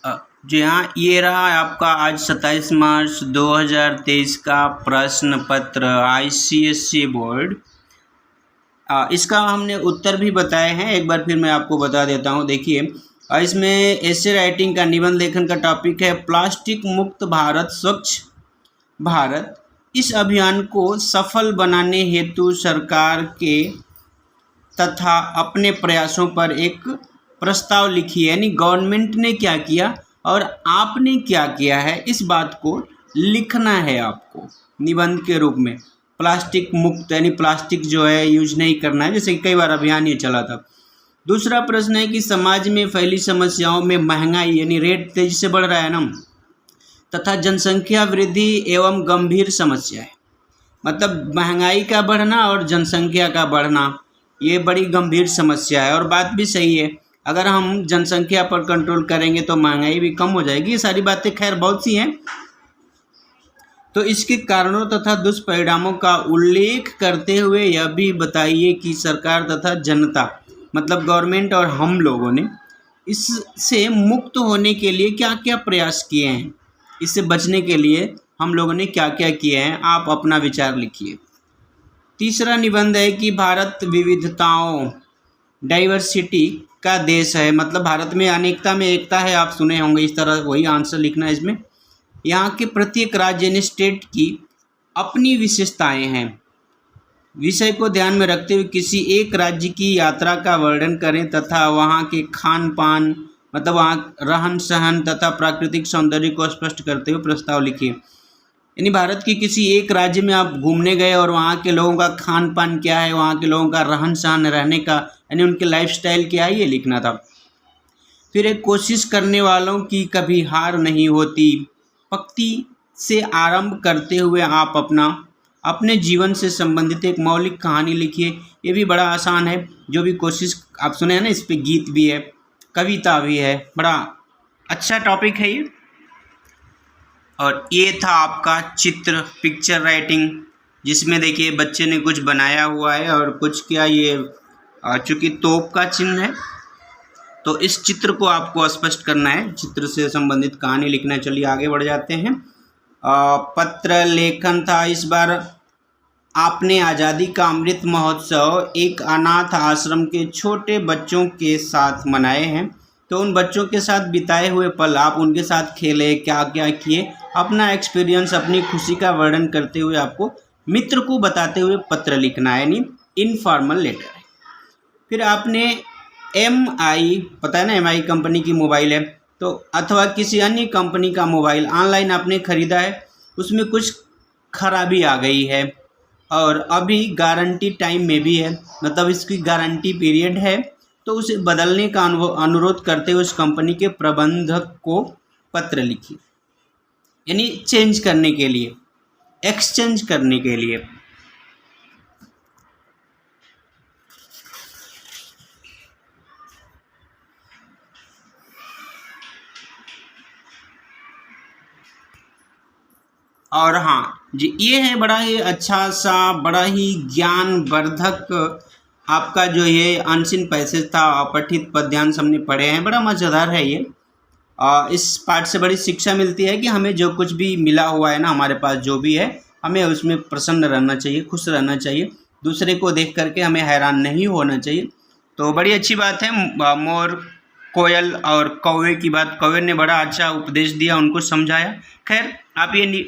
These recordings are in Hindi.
जी हाँ, ये रहा आपका आज 27 मार्च 2023 का प्रश्न पत्र आईसीएसई बोर्ड। इसका हमने उत्तर भी बताए हैं, एक बार फिर मैं आपको बता देता हूँ। देखिए, इसमें ऐसे राइटिंग का निबंध लेखन का टॉपिक है प्लास्टिक मुक्त भारत स्वच्छ भारत। इस अभियान को सफल बनाने हेतु सरकार के तथा अपने प्रयासों पर एक प्रस्ताव लिखिए, यानी गवर्नमेंट ने क्या किया और आपने क्या किया है, इस बात को लिखना है आपको निबंध के रूप में। प्लास्टिक मुक्त यानी प्लास्टिक जो है यूज नहीं करना है, जैसे कई बार अभियान ये चला था। दूसरा प्रश्न है कि समाज में फैली समस्याओं में महंगाई यानी रेट तेजी से बढ़ रहा है ना, तथा जनसंख्या वृद्धि एवं गंभीर समस्या है। मतलब महंगाई का बढ़ना और जनसंख्या का बढ़ना ये बड़ी गंभीर समस्या है, और बात भी सही है। अगर हम जनसंख्या पर कंट्रोल करेंगे तो महंगाई भी कम हो जाएगी। ये सारी बातें खैर बहुत सी हैं। तो इसके कारणों तथा दुष्परिणामों का उल्लेख करते हुए यह भी बताइए कि सरकार तथा जनता मतलब गवर्नमेंट और हम लोगों ने इससे मुक्त होने के लिए क्या क्या प्रयास किए हैं, इससे बचने के लिए हम लोगों ने क्या क्या किए हैं। आप अपना विचार लिखिए। तीसरा निबंध है कि भारत विविधताओं डाइवर्सिटी का देश है, मतलब भारत में अनेकता में एकता है, आप सुने होंगे इस तरह, वही आंसर लिखना है इसमें। यहाँ के प्रत्येक राज्य यानी स्टेट की अपनी विशेषताएं हैं। विषय को ध्यान में रखते हुए किसी एक राज्य की यात्रा का वर्णन करें तथा वहाँ के खान पान मतलब वहाँ रहन सहन तथा प्राकृतिक सौंदर्य को स्पष्ट करते हुए प्रस्ताव लिखिए। यानी भारत की किसी एक राज्य में आप घूमने गए और वहाँ के लोगों का खान पान क्या है, वहाँ के लोगों का रहन सहन रहने का यानी उनके लाइफस्टाइल क्या है, ये लिखना था। फिर एक कोशिश करने वालों की कभी हार नहीं होती पंक्ति से आरंभ करते हुए आप अपने जीवन से संबंधित एक मौलिक कहानी लिखिए। ये भी बड़ा आसान है। जो भी कोशिश आप सुने हैं ना, इस पे गीत भी है, कविता भी है, बड़ा अच्छा टॉपिक है ये। और ये था आपका चित्र पिक्चर राइटिंग, जिसमें देखिए बच्चे ने कुछ बनाया हुआ है और कुछ क्या ये चूँकि तोप का चिन्ह है तो इस चित्र को आपको स्पष्ट करना है, चित्र से संबंधित कहानी लिखना है। चलिए आगे बढ़ जाते हैं। पत्र लेखन था इस बार। आपने आज़ादी का अमृत महोत्सव एक अनाथ आश्रम के छोटे बच्चों के साथ मनाए हैं, तो उन बच्चों के साथ बिताए हुए पल, आप उनके साथ खेले, क्या क्या किए, अपना एक्सपीरियंस अपनी खुशी का वर्णन करते हुए आपको मित्र को बताते हुए पत्र लिखना है, यानी इनफॉर्मल लेटर है। फिर आपने MI पता है ना, MI कंपनी की मोबाइल है तो अथवा किसी अन्य कंपनी का मोबाइल ऑनलाइन आपने ख़रीदा है, उसमें कुछ खराबी आ गई है और अभी गारंटी टाइम में भी है, मतलब इसकी गारंटी पीरियड है, तो उसे बदलने का अनुरोध करते हुए उस कंपनी के प्रबंधक को पत्र लिखिए, यानी चेंज करने के लिए, एक्सचेंज करने के लिए। और हाँ जी, ये है बड़ा ही अच्छा सा, बड़ा ही ज्ञानवर्धक आपका जो ये अनसीन पैसेज था, अपठित पद्यांश हमने पढ़े हैं, बड़ा मज़ेदार है ये। इस पाठ से बड़ी शिक्षा मिलती है कि हमें जो कुछ भी मिला हुआ है ना, हमारे पास जो भी है, हमें उसमें प्रसन्न रहना चाहिए, खुश रहना चाहिए, दूसरे को देख करके हमें हैरान नहीं होना चाहिए। तो बड़ी अच्छी बात है। मोर कोयल और कौवे की बात, कौवे ने बड़ा अच्छा उपदेश दिया, उनको समझाया। खैर आप ये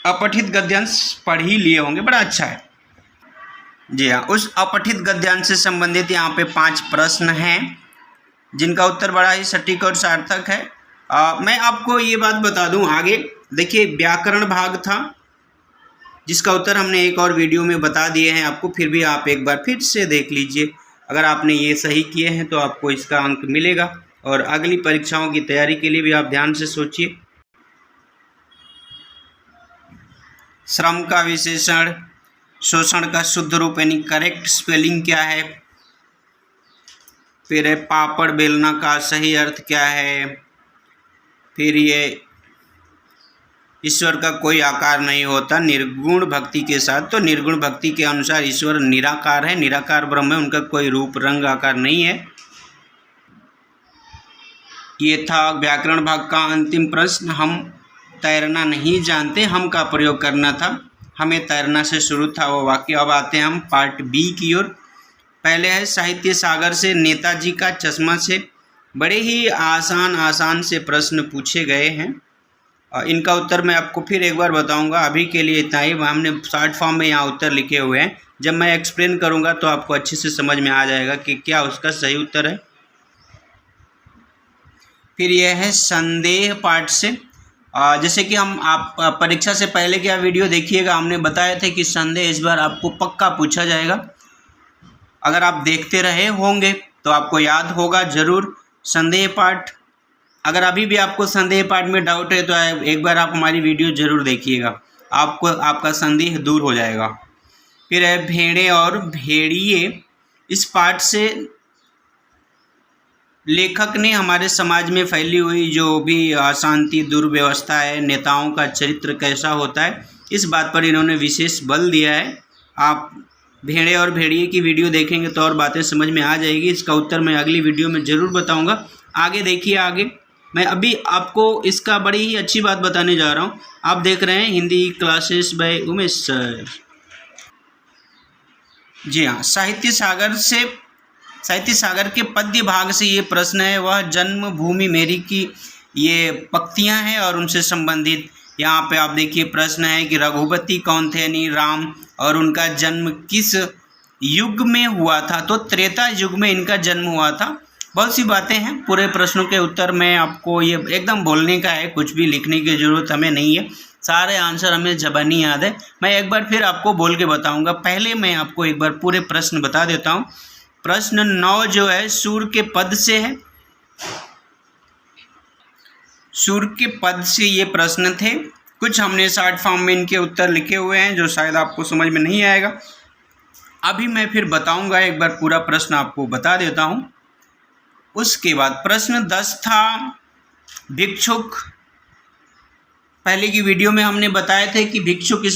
अपठित गद्यांश पढ़ ही लिए होंगे, बड़ा अच्छा है। जी हाँ, उस अपठित गद्यांश से संबंधित यहाँ पे 5 प्रश्न हैं जिनका उत्तर बड़ा ही सटीक और सार्थक है। मैं आपको ये बात बता दूं आगे, देखिए व्याकरण भाग था जिसका उत्तर हमने एक और वीडियो में बता दिए हैं आपको, फिर भी आप एक बार फिर से देख लीजिए। अगर आपने ये सही किए हैं तो आपको इसका अंक मिलेगा, और अगली परीक्षाओं की तैयारी के लिए भी आप ध्यान से सोचिए। श्रम का विशेषण, शोषण का शुद्ध रूप यानी करेक्ट स्पेलिंग क्या है, फिर है पापड़ बेलना का सही अर्थ क्या है, फिर ये ईश्वर का कोई आकार नहीं होता निर्गुण भक्ति के साथ, तो निर्गुण भक्ति के अनुसार ईश्वर निराकार है, निराकार ब्रह्म है, उनका कोई रूप रंग आकार नहीं है। ये था व्याकरण भाग का अंतिम प्रश्न। हम तैरना नहीं जानते, हम का प्रयोग करना था, हमें तैरना से शुरू था वो वाक्य। अब आते हैं हम पार्ट बी की ओर। पहले है साहित्य सागर से नेताजी का चश्मा से। बड़े ही आसान से प्रश्न पूछे गए हैं। इनका उत्तर मैं आपको फिर एक बार बताऊंगा, अभी के लिए इतना ही। हमने शॉर्ट फॉर्म में यहाँ उत्तर लिखे हुए हैं, जब मैं एक्सप्लेन करूंगा तो आपको अच्छे से समझ में आ जाएगा कि क्या उसका सही उत्तर है। फिर यह है संदेह पाठ से। जैसे कि आप परीक्षा से पहले क्या वीडियो देखिएगा, हमने बताया था कि संदेह इस बार आपको पक्का पूछा जाएगा। अगर आप देखते रहे होंगे तो आपको याद होगा ज़रूर संदेह पाठ। अगर अभी भी आपको संदेह पाठ में डाउट है तो एक बार आप हमारी वीडियो ज़रूर देखिएगा, आपको आपका संदेह दूर हो जाएगा। फिर है भेड़े और भेड़िए। इस पाठ से लेखक ने हमारे समाज में फैली हुई जो भी अशांति, दुर्व्यवस्था है, नेताओं का चरित्र कैसा होता है, इस बात पर इन्होंने विशेष बल दिया है। आप भेड़े और भेड़िए की वीडियो देखेंगे तो और बातें समझ में आ जाएगी। इसका उत्तर मैं अगली वीडियो में ज़रूर बताऊंगा। आगे देखिए, आगे मैं अभी आपको इसका बड़ी ही अच्छी बात बताने जा रहा हूं। आप देख रहे हैं Hindi classes by Umesh sir. जी हाँ, साहित्य सागर के पद्य भाग से ये प्रश्न है। वह जन्मभूमि मेरी की ये पंक्तियाँ हैं और उनसे संबंधित यहाँ पे आप देखिए प्रश्न है कि रघुपति कौन थे, यानी राम, और उनका जन्म किस युग में हुआ था, तो त्रेता युग में इनका जन्म हुआ था। बहुत सी बातें हैं, पूरे प्रश्नों के उत्तर में आपको ये एकदम बोलने का है, कुछ भी लिखने की ज़रूरत हमें नहीं है, सारे आंसर हमें ज़बानी याद है। मैं एक बार फिर आपको बोल के बताऊंगा। पहले मैं आपको एक बार पूरे प्रश्न बता देता हूँ। प्रश्न 9 जो है सूर्य के पद से है। सूर्य के पद से ये प्रश्न थे। कुछ हमने शॉर्ट फॉर्म में इनके उत्तर लिखे हुए हैं जो शायद आपको समझ में नहीं आएगा। अभी मैं फिर बताऊंगा, एक बार पूरा प्रश्न आपको बता देता हूं। उसके बाद प्रश्न 10 था भिक्षुक। पहले की वीडियो में हमने बताए थे कि भिक्षुक इस